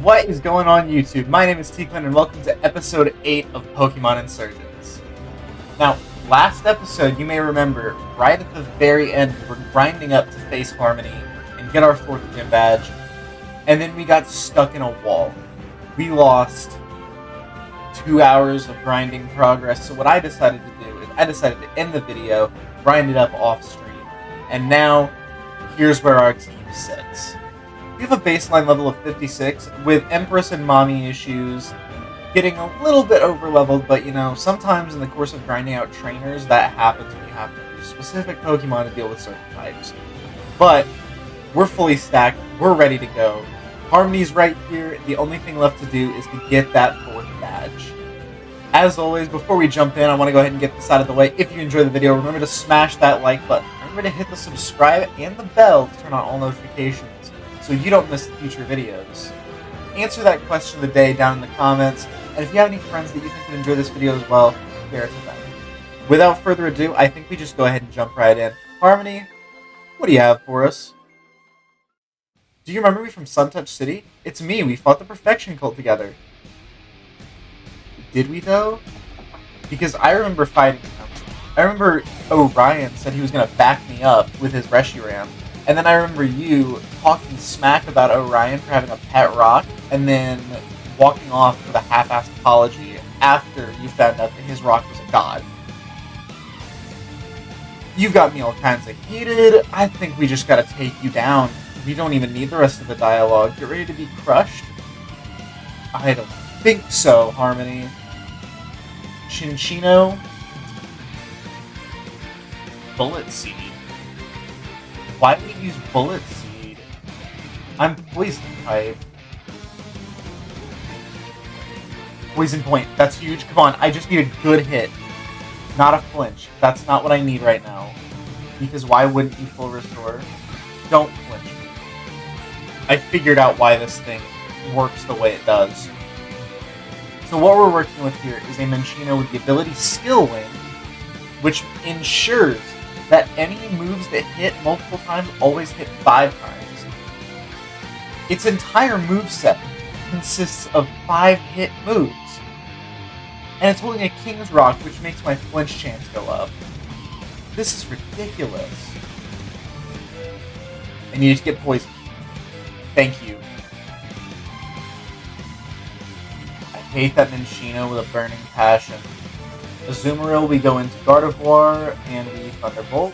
What is going on YouTube? My name is T-Clin and welcome to episode 8 of Pokemon Insurgence. Now, last episode, you may remember, right at the very end, we were grinding up to face Harmony and get our 4th gym badge, and then we got stuck in a wall. We lost 2 hours of grinding progress, so what I decided to do is I decided to end the video, grind it up off stream, and now, here's where our team sits. We have a baseline level of 56, with Empress and Mommy issues getting a little bit over-leveled, but sometimes in the course of grinding out trainers, that happens when you have to use specific Pokemon to deal with certain types. But, we're fully stacked, we're ready to go. Harmony's right here, the only thing left to do is to get that 4th badge. As always, before we jump in, I want to go ahead and get this out of the way. If you enjoyed the video, remember to smash that like button. Remember to hit the subscribe and the bell to turn on all notifications, so you don't miss future videos. Answer that question of the day down in the comments, and if you have any friends that you think would enjoy this video as well, share it to them. Without further ado, I think we just go ahead and jump right in. Harmony, what do you have for us? Do you remember me from Suntouch City? It's me, we fought the Perfection Cult together. Did we though? Because I remember fighting them. I remember Orion said he was going to back me up with his Reshiram. And then I remember you talking smack about Orion for having a pet rock, and then walking off with a half-assed apology after you found out that his rock was a god. You got me all kinds of heated. I think we just gotta take you down. We don't even need the rest of the dialogue. Get ready to be crushed? I don't think so, Harmony. Chinchino? Bullet Seed. Why would we use Bullet Seed? I'm Poison type. Poison Point. That's huge. Come on, I just need a good hit. Not a flinch. That's not what I need right now. Because why wouldn't you full restore? Don't flinch me. I figured out why this thing works the way it does. So what we're working with here is a Minccino with the ability Skill Wing, which ensures that any moves that hit multiple times always hit 5 times. Its entire moveset consists of 5 hit moves. And it's holding a King's Rock, which makes my flinch chance go up. This is ridiculous. I needed to get poisoned. Thank you. I hate that Minccino with a burning passion. Azumarill, we go into Gardevoir, and we Thunderbolt.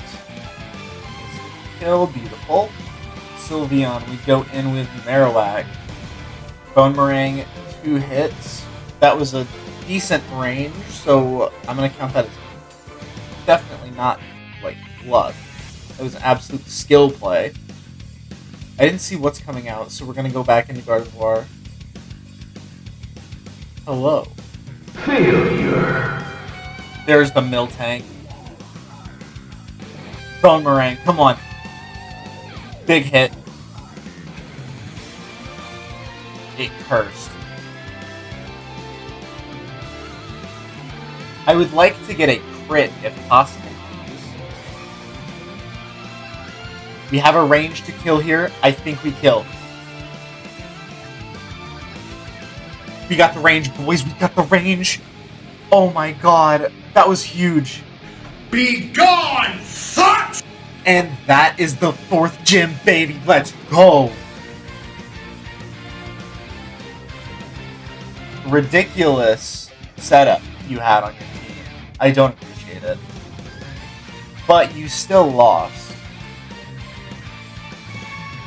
Kill, beautiful. Sylveon, we go in with Marowak. Bone Meringue, 2 hits. That was a decent range, so I'm going to count that as definitely not, luck. It was an absolute skill play. I didn't see what's coming out, so we're going to go back into Gardevoir. Hello. Failure. There's the Miltank. Bone Meringue, come on. Big hit. It cursed. I would like to get a crit if possible, please. We have a range to kill here. I think we kill. We got the range, boys. We got the range. Oh my god. That was huge. Be gone, sucks! And that is the 4th gym, baby. Let's go. Ridiculous setup you had on your team. I don't appreciate it. But you still lost.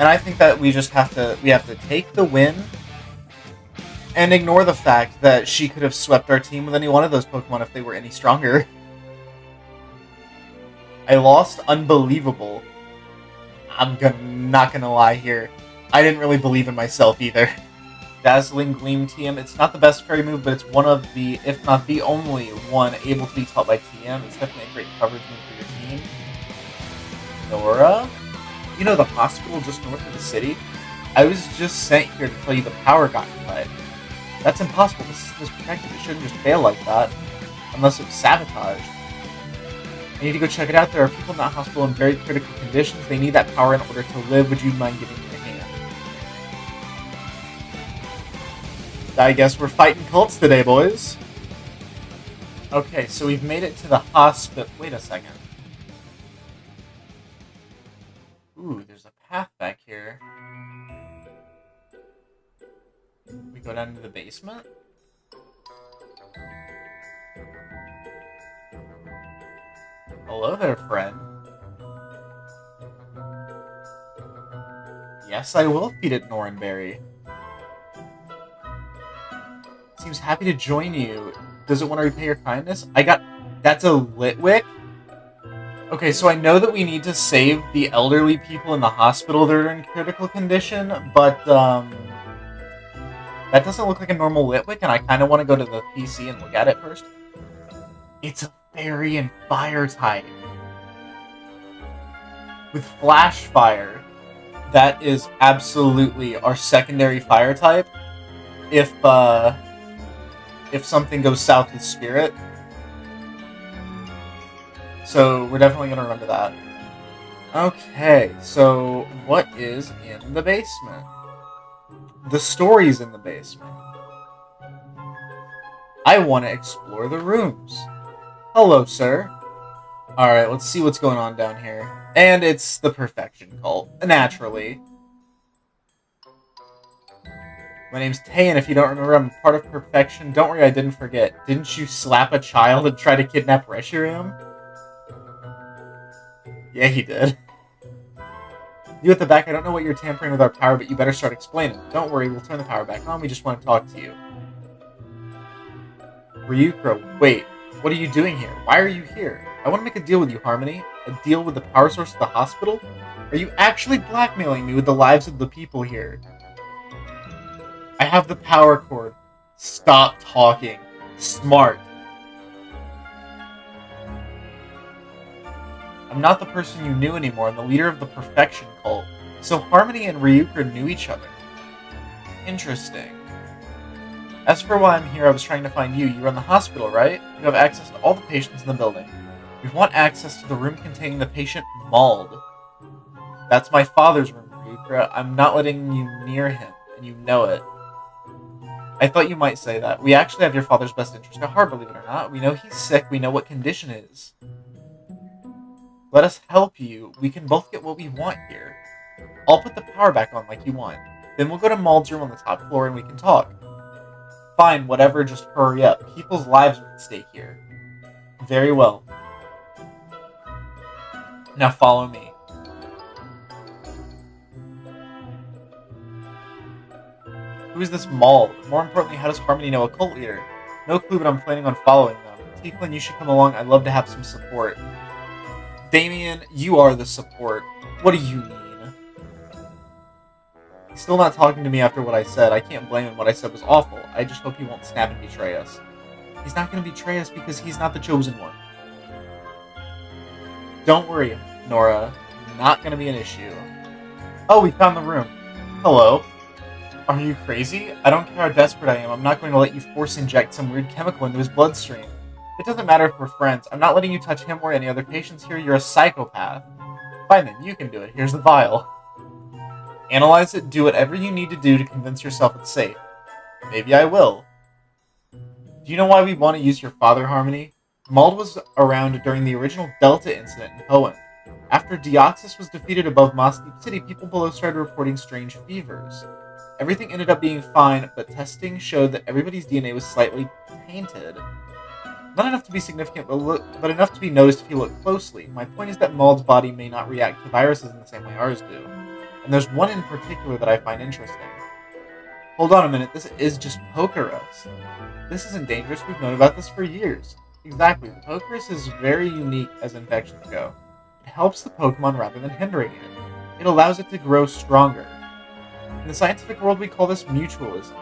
And I think that we have to take the win and ignore the fact that she could have swept our team with any one of those Pokemon if they were any stronger. I lost unbelievable. I'm not gonna lie here. I didn't really believe in myself either. Dazzling Gleam TM, it's not the best fairy move, but it's one of the, if not the only one able to be taught by TM. It's definitely a great coverage move for your team. Nora? The hospital just north of the city? I was just sent here to tell you the power got cut. That's impossible. This system is protected. It shouldn't just fail like that. Unless it's sabotaged. I need to go check it out. There are people in that hospital in very critical conditions. They need that power in order to live. Would you mind giving me a hand? I guess we're fighting cults today, boys. Okay, so we've made it to the hospital. Wait a second. Ooh, there's a path back here. We go down to the basement? Hello there, friend. Yes, I will feed it Norenberry. Seems happy to join you. Does it want to repay your kindness? That's a Litwick? Okay, so I know that we need to save the elderly people in the hospital that are in critical condition, but, that doesn't look like a normal Litwick, and I kind of want to go to the PC and look at it first. It's a fairy and fire type. With flash fire, that is absolutely our secondary fire type. If something goes south with Spirit. So we're definitely going to remember that. Okay, so what is in the basement? The story's in the basement. I want to explore the rooms. Hello, sir. Alright, let's see what's going on down here. And it's the Perfection Cult, naturally. My name's Tay, and if you don't remember, I'm part of Perfection. Don't worry, I didn't forget. Didn't you slap a child and try to kidnap Reshiram? Yeah, he did. You at the back, I don't know what you're tampering with our power, but you better start explaining. Don't worry, we'll turn the power back on. We just want to talk to you. Ryukro, wait. What are you doing here? Why are you here? I want to make a deal with you, Harmony. A deal with the power source of the hospital? Are you actually blackmailing me with the lives of the people here? I have the power cord. Stop talking. Smart. I'm not the person you knew anymore. I'm the leader of the Perfection Cult. So Harmony and Ryuka knew each other. Interesting. As for why I'm here, I was trying to find you. You run the hospital, right? You have access to all the patients in the building. We want access to the room containing the patient Mauled. That's my father's room, Ryuka. I'm not letting you near him, and you know it. I thought you might say that. We actually have your father's best interest at heart, believe it or not. We know he's sick. We know what condition it is. Let us help you. We can both get what we want here. I'll put the power back on like you want. Then we'll go to Mauld's room on the top floor and we can talk. Fine, whatever, just hurry up. People's lives are at stake here. Very well. Now follow me. Who is this Mauld? More importantly, how does Harmony know a cult leader? No clue, but I'm planning on following them. Tieflin, you should come along. I'd love to have some support. Damien, you are the support. What do you mean? He's still not talking to me after what I said. I can't blame him. What I said was awful. I just hope he won't snap and betray us. He's not going to betray us because he's not the chosen one. Don't worry, Nora. Not going to be an issue. Oh, we found the room. Hello. Are you crazy? I don't care how desperate I am. I'm not going to let you force inject some weird chemical into his bloodstream. It doesn't matter if we're friends. I'm not letting you touch him or any other patients here. You're a psychopath. Fine then, you can do it. Here's the vial. Analyze it, do whatever you need to do to convince yourself it's safe. Maybe I will. Do you know why we want to use your father, Harmony? Mauld was around during the original Delta incident in Hoenn. After Deoxys was defeated above Moss Deep City, people below started reporting strange fevers. Everything ended up being fine, but testing showed that everybody's DNA was slightly tainted. Not enough to be significant, but enough to be noticed if you look closely. My point is that Mauld's body may not react to viruses in the same way ours do. And there's one in particular that I find interesting. Hold on a minute, this is just Pokerus. This isn't dangerous, we've known about this for years. Exactly, the Pokerus is very unique as infections go. It helps the Pokemon rather than hindering it. It allows it to grow stronger. In the scientific world, we call this mutualism.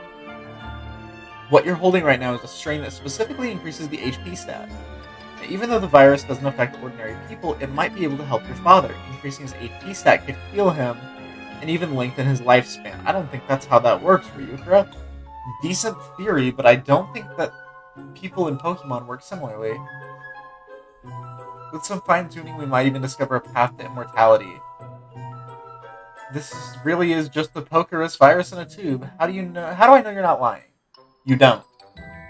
What you're holding right now is a strain that specifically increases the HP stat. Now, even though the virus doesn't affect ordinary people, it might be able to help your father. Increasing his HP stat could heal him, and even lengthen his lifespan. I don't think that's how that works, Ryukra. Decent theory, but I don't think that people in Pokemon work similarly. With some fine-tuning, we might even discover a path to immortality. This really is just the Pokerus virus in a tube. How do I know you're not lying? You don't.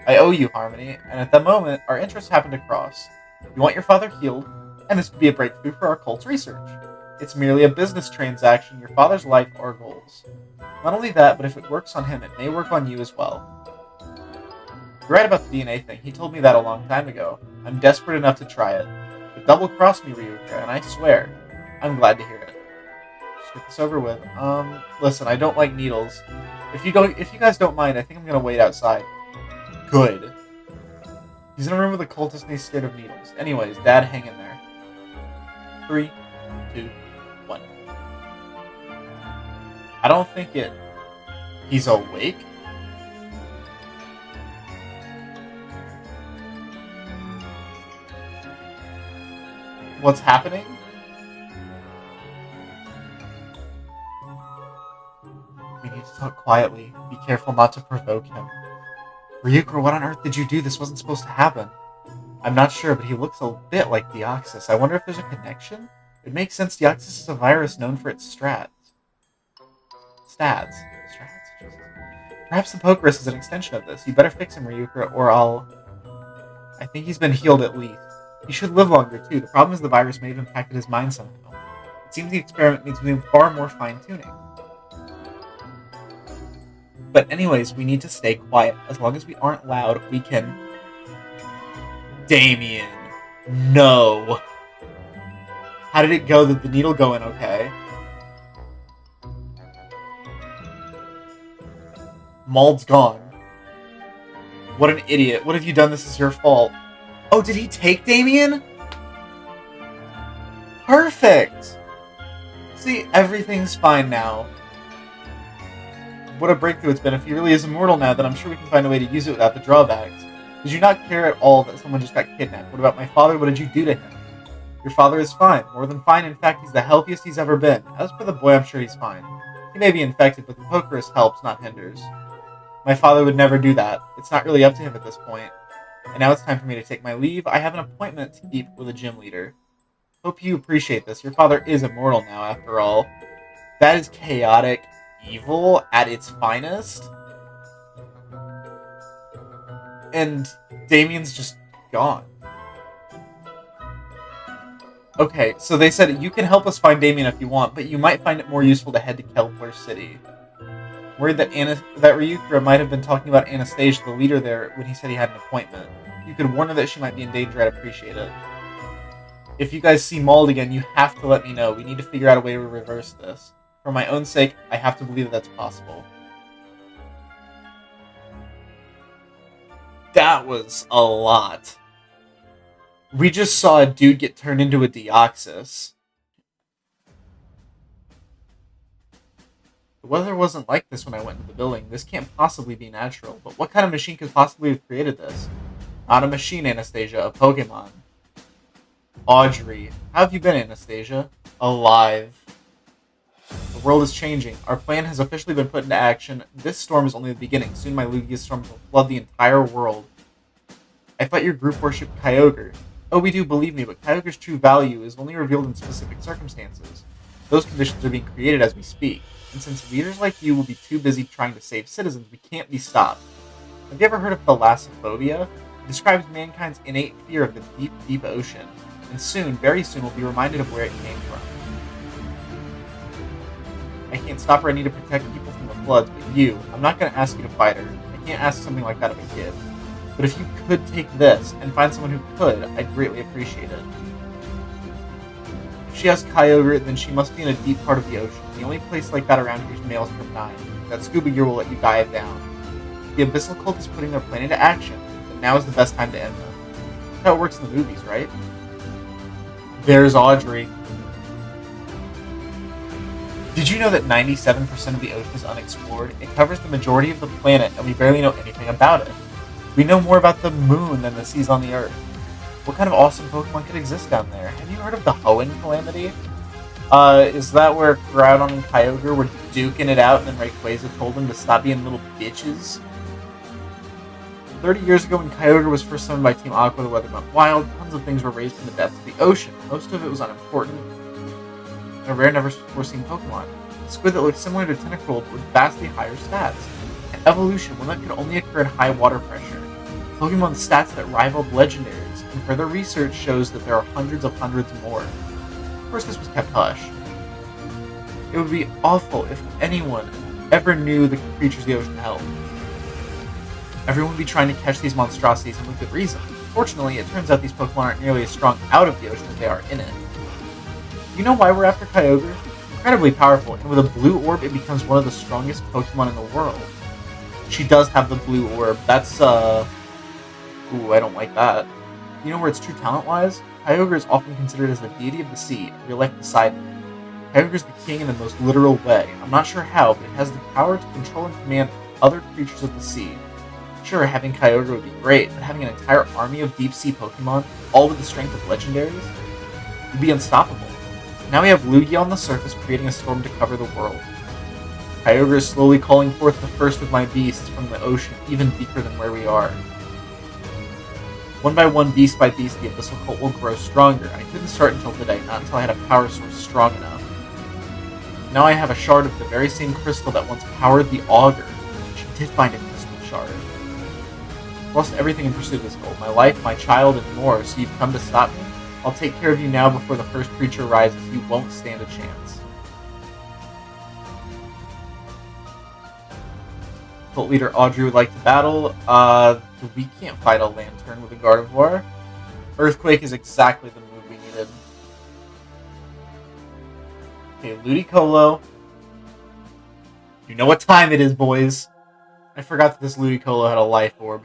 I owe you, Harmony, and at the moment, our interests happen to cross. You want your father healed, and this could be a breakthrough for our cult's research. It's merely a business transaction, your father's life or goals. Not only that, but if it works on him, it may work on you as well. You're right about the DNA thing. He told me that a long time ago. I'm desperate enough to try it. But double-cross me, Ryuka, and I swear, I'm glad to hear it. Just get this over with. Listen, I don't like needles. If you guys don't mind, I think I'm gonna wait outside. Good. He's in a room with a cultist and he's scared of needles. Anyways, Dad, hang in there. 3, 2, 1. I don't think it... He's awake? What's happening? We need to talk quietly. Be careful not to provoke him. Ryuka, what on earth did you do? This wasn't supposed to happen. I'm not sure, but he looks a bit like Deoxys. I wonder if there's a connection? It makes sense. Deoxys is a virus known for its Stads? Jesus. Perhaps the Pokerus is an extension of this. You better fix him, Ryuka, or I'll... I think he's been healed at least. He should live longer, too. The problem is the virus may have impacted his mind somehow. It seems the experiment needs to be far more fine-tuning. But anyways, we need to stay quiet. As long as we aren't loud, we can... Damien. No. How did it go? Did the needle go in okay? Mauld's gone. What an idiot. What have you done? This is your fault. Oh, did he take Damien? Perfect! See, everything's fine now. What a breakthrough it's been. If he really is immortal now, then I'm sure we can find a way to use it without the drawbacks. Did you not care at all that someone just got kidnapped? What about my father? What did you do to him? Your father is fine. More than fine. In fact, he's the healthiest he's ever been. As for the boy, I'm sure he's fine. He may be infected, but the Pokerus helps, not hinders. My father would never do that. It's not really up to him at this point. And now it's time for me to take my leave. I have an appointment to keep with a gym leader. Hope you appreciate this. Your father is immortal now, after all. That is chaotic evil at its finest. And Damien's just gone. Okay, so they said you can help us find Damien if you want, but you might find it more useful to head to Kelpler City. Worried that Ryuka might have been talking about Anastasia, the leader there, when he said he had an appointment. You could warn her that she might be in danger. I'd appreciate it. If you guys see Mauld again, you have to let me know. We need to figure out a way to reverse this. For my own sake, I have to believe that that's possible. That was a lot. We just saw a dude get turned into a Deoxys. The weather wasn't like this when I went into the building. This can't possibly be natural. But what kind of machine could possibly have created this? Not a machine, Anastasia. A Pokemon. Audrey. How have you been, Anastasia? Alive. The world is changing. Our plan has officially been put into action. This storm is only the beginning. Soon my Lugia storm will flood the entire world. I thought your group worshipped Kyogre. Oh, we do, believe me, but Kyogre's true value is only revealed in specific circumstances. Those conditions are being created as we speak. And since leaders like you will be too busy trying to save citizens, we can't be stopped. Have you ever heard of thalassophobia? It describes mankind's innate fear of the deep, deep ocean. And soon, very soon, we'll be reminded of where it came from. I can't stop her. I need to protect people from the floods, but you, I'm not going to ask you to fight her. I can't ask something like that of a kid. But if you could take this and find someone who could, I'd greatly appreciate it. If she has Kyogre, then she must be in a deep part of the ocean. The only place like that around here is Maelstrom 9. That scuba gear will let you dive down. The Abyssal Cult is putting their plan into action, but now is the best time to end them. That's how it works in the movies, right? There's Audrey. Did you know that 97% of the ocean is unexplored? It covers the majority of the planet, and we barely know anything about it. We know more about the moon than the seas on the Earth. What kind of awesome Pokemon could exist down there? Have you heard of the Hoenn Calamity? Is that where Groudon and Kyogre were duking it out, and then Rayquaza told them to stop being little bitches? 30 years ago, when Kyogre was first summoned by Team Aqua, the weather went wild. Tons of things were raised from the depths of the ocean. Most of it was unimportant. A rare, never-before-seen Pokemon. A squid that looked similar to Tentacruel with vastly higher stats. And evolution, one that could only occur at high water pressure. Pokemon stats that rivaled legendaries, and further research shows that there are hundreds more. Of course, this was kept hush. It would be awful if anyone ever knew the creatures the ocean held. Everyone would be trying to catch these monstrosities, and with good reason. Fortunately, it turns out these Pokemon aren't nearly as strong out of the ocean as they are in it. You know why we're after Kyogre? Incredibly powerful, and with a blue orb, it becomes one of the strongest Pokemon in the world. She does have the blue orb. That's, Ooh, I don't like that. You know where its true talent lies? Kyogre is often considered as the deity of the sea, a real life beside it. Kyogre is the king in the most literal way. I'm not sure how, but it has the power to control and command other creatures of the sea. Sure, having Kyogre would be great, but having an entire army of deep-sea Pokemon, all with the strength of legendaries, would be unstoppable. Now we have Lugia on the surface, creating a storm to cover the world. Kyogre is slowly calling forth the first of my beasts from the ocean, even deeper than where we are. One by one, beast by beast, the Abyssal Cult will grow stronger. I couldn't start until today, not until I had a power source strong enough. Now I have a shard of the very same crystal that once powered the Augur. She did find a crystal shard. I've lost everything in pursuit of this goal. My life, my child, and more, so you've come to stop me? I'll take care of you now before the first creature rises. You won't stand a chance. Cult leader Audrey would like to battle. We can't fight a Lantern with a Gardevoir. Earthquake is exactly the move we needed. Okay, Ludicolo. You know what time it is, boys. I forgot that this Ludicolo had a life orb.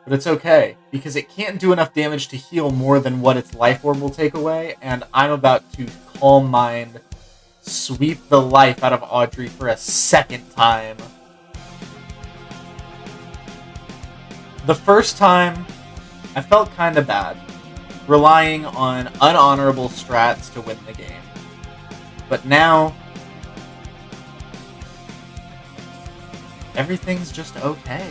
But it's okay, because it can't do enough damage to heal more than what its life orb will take away, and I'm about to Calm Mind sweep the life out of Audrey for a second time. The first time, I felt kinda bad, relying on unhonorable strats to win the game. But now, everything's just okay.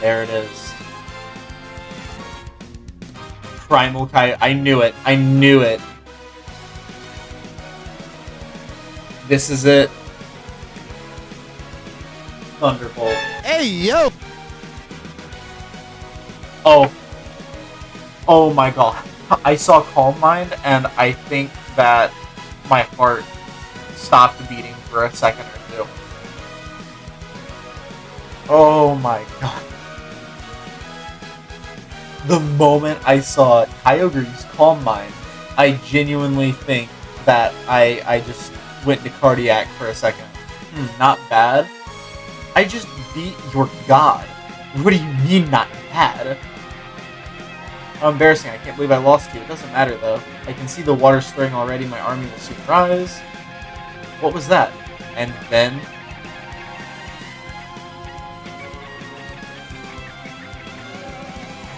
There it is. Primal Kai. I knew it. I knew it. This is it. Thunderbolt. Hey, yo! Oh. Oh my god. I saw Calm Mind, and I think that my heart stopped beating for a second or two. Oh my god. The moment I saw Kyogre use Calm Mind, I genuinely think that I just went to cardiac for a second. Not bad. I just beat your god. What do you mean not bad? How embarrassing. I can't believe I lost to you. It doesn't matter though. I can see the water stirring already. My army will soon rise. What was that? And then...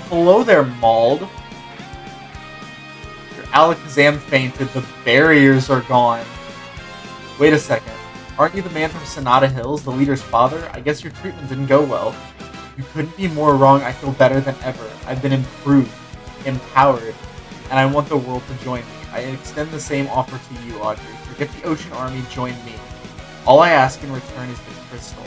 Hello there, Mauled. Your Alakazam fainted. The barriers are gone. Wait a second. Aren't you the man from Sonata Hills, the leader's father? I guess your treatment didn't go well. You couldn't be more wrong. I feel better than ever. I've been improved, empowered, and I want the world to join me. I extend the same offer to you, Audrey. Forget the Ocean Army, join me. All I ask in return is the crystal.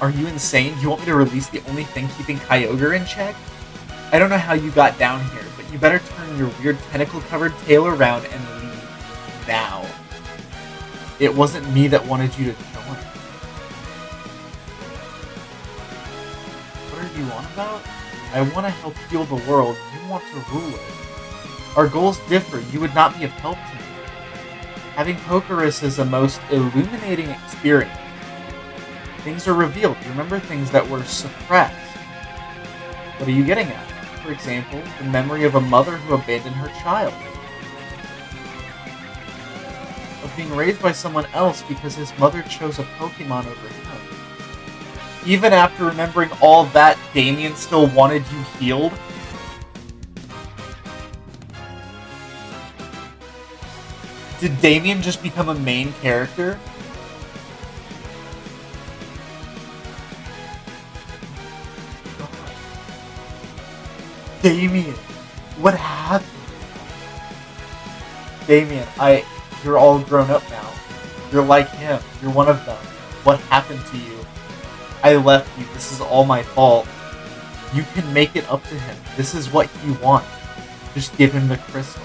Are you insane? You want me to release the only thing keeping Kyogre in check? I don't know how you got down here, but you better turn your weird tentacle-covered tail around and leave now. It wasn't me that wanted you to join. What are you on about? I want to help heal the world. You want to rule it. Our goals differ. You would not be of help to me. Having Pokerus is a most illuminating experience. Things are revealed. You remember things that were suppressed. What are you getting at? For example, the memory of a mother who abandoned her child. Of being raised by someone else because his mother chose a Pokemon over him. Even after remembering all that, Damien still wanted you healed? Did Damien just become a main character? Damien, what happened? Damien, you're all grown up now. You're like him. You're one of them. What happened to you? I left you. This is all my fault. You can make it up to him. This is what he wants. Just give him the crystal.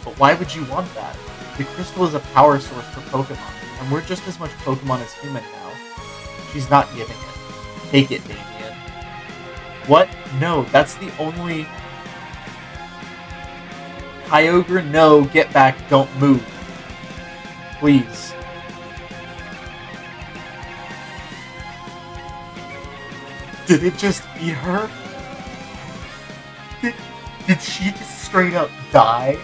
But why would you want that? The crystal is a power source for Pokemon, and we're just as much Pokemon as human now. She's not giving it. Take it, Damien. What? No, that's the only... Kyogre, no, get back, don't move. Please. Did it just eat her? Did she just straight up die?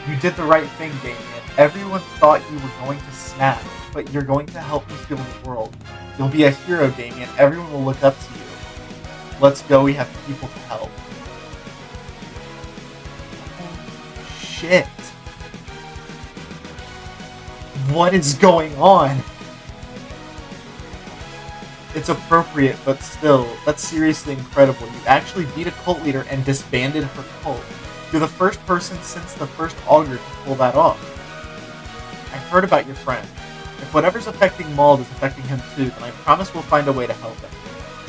You did the right thing, Damien. Everyone thought you were going to snap, but you're going to help me heal the world. You'll be a hero, Damien. Everyone will look up to you. Let's go, we have people to help. Shit. What is going on? It's appropriate, but still, that's seriously incredible. You actually beat a cult leader and disbanded her cult. You're the first person since the first augur to pull that off. I heard about your friend. If whatever's affecting Mauld is affecting him too, then I promise we'll find a way to help him.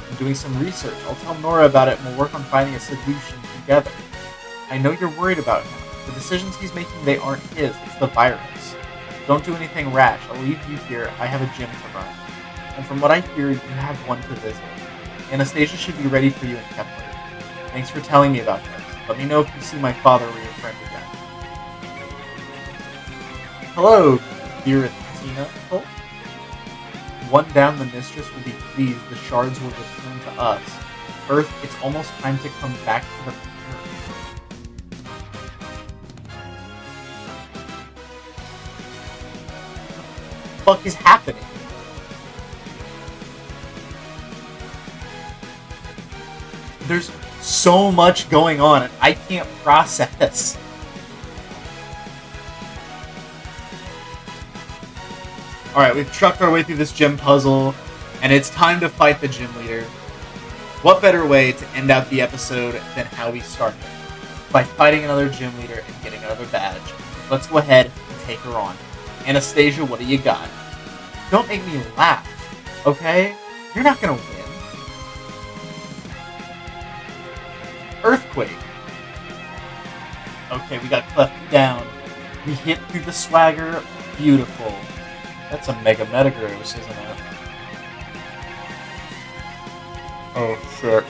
I'm doing some research. I'll tell Nora about it and we'll work on finding a solution together. I know you're worried about him. The decisions he's making, they aren't his. It's the virus. Don't do anything rash. I'll leave you here. I have a gym to run. And from what I hear, you have one to visit. Anastasia should be ready for you in Kepler. Thanks for telling me about this. Let me know if you see my father or your friend again. Hello, dear Tina. Oh. One down, the mistress will be pleased. The shards will return to us. Earth, it's almost time to come back to the Earth. What the fuck is happening? There's so much going on, and I can't process. Alright, we've trucked our way through this gym puzzle, and it's time to fight the gym leader. What better way to end out the episode than how we started? By fighting another gym leader and getting another badge. Let's go ahead and take her on. Anastasia, what do you got? Don't make me laugh, okay? You're not gonna win. Earthquake. Okay, we got Clefty down. We hit through the swagger. Beautiful. That's a Mega Metagross, isn't it? Oh, shit.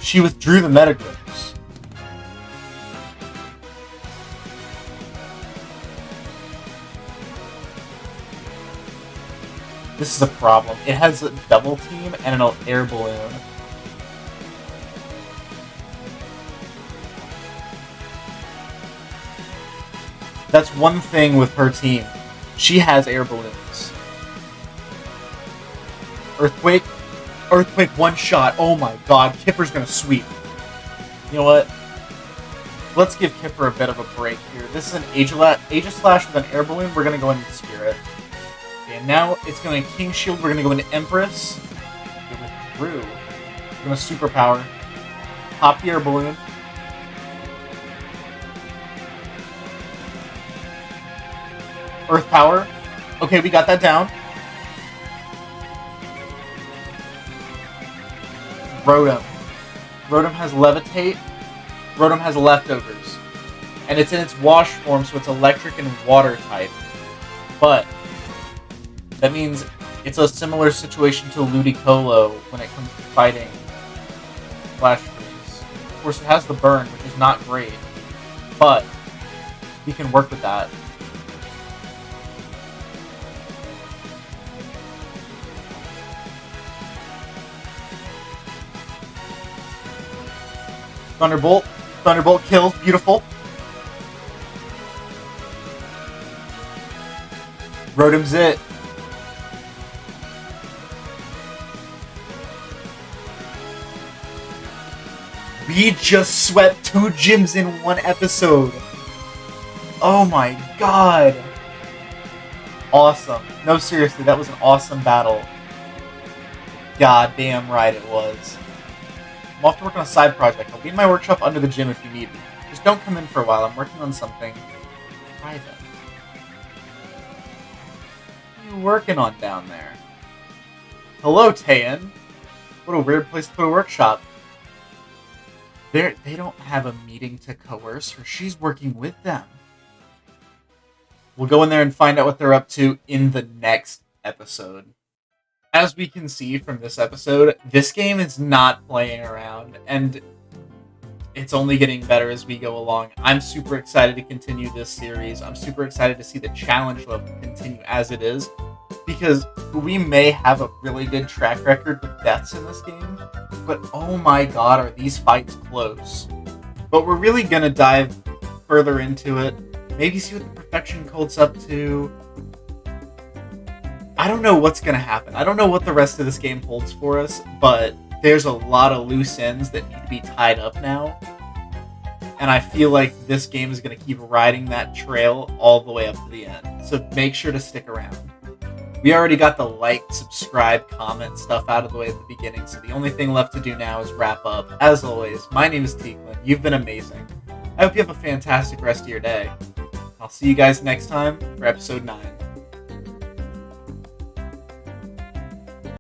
She withdrew the Metagross. This is a problem. It has a double team and an air balloon. That's one thing with her team. She has air balloons. Earthquake. Earthquake one shot. Oh my god. Kipper's gonna sweep. You know what? Let's give Kipper a bit of a break here. This is an Aegislash with an air balloon. We're gonna go into Spirit. And now it's going to King Shield. We're going to go into Empress. It withdrew. We're going to Superpower. Pop the air balloon. Earth Power. Okay, we got that down. Rotom. Rotom has Levitate. Rotom has Leftovers. And it's in its wash form, so it's electric and water type. But that means it's a similar situation to Ludicolo when it comes to fighting Flash Freeze. Of course, it has the burn, which is not great, but he can work with that. Thunderbolt. Thunderbolt kills. Beautiful. Rotom's it. We just swept 2 gyms in one episode. Oh my god! Awesome. No, seriously, that was an awesome battle. God damn right it was. I'm off to work on a side project. I'll be in my workshop under the gym if you need me. Just don't come in for a while. I'm working on something private. What are you working on down there? Hello, Tayan. What a weird place to put a workshop. They don't have a meeting to coerce her. She's working with them. We'll go in there and find out what they're up to in the next episode. As we can see from this episode, this game is not playing around, and it's only getting better as we go along. I'm super excited to continue this series. I'm super excited to see the challenge level continue as it is, because we may have a really good track record with deaths in this game, but oh my god, are these fights close. But we're really going to dive further into it, maybe see what the Perfection Cult's up to. I don't know what's going to happen. I don't know what the rest of this game holds for us, but there's a lot of loose ends that need to be tied up now. And I feel like this game is going to keep riding that trail all the way up to the end. So make sure to stick around. We already got the like, subscribe, comment stuff out of the way at the beginning, so the only thing left to do now is wrap up. As always, my name is Teaklin. You've been amazing. I hope you have a fantastic rest of your day. I'll see you guys next time for episode 9.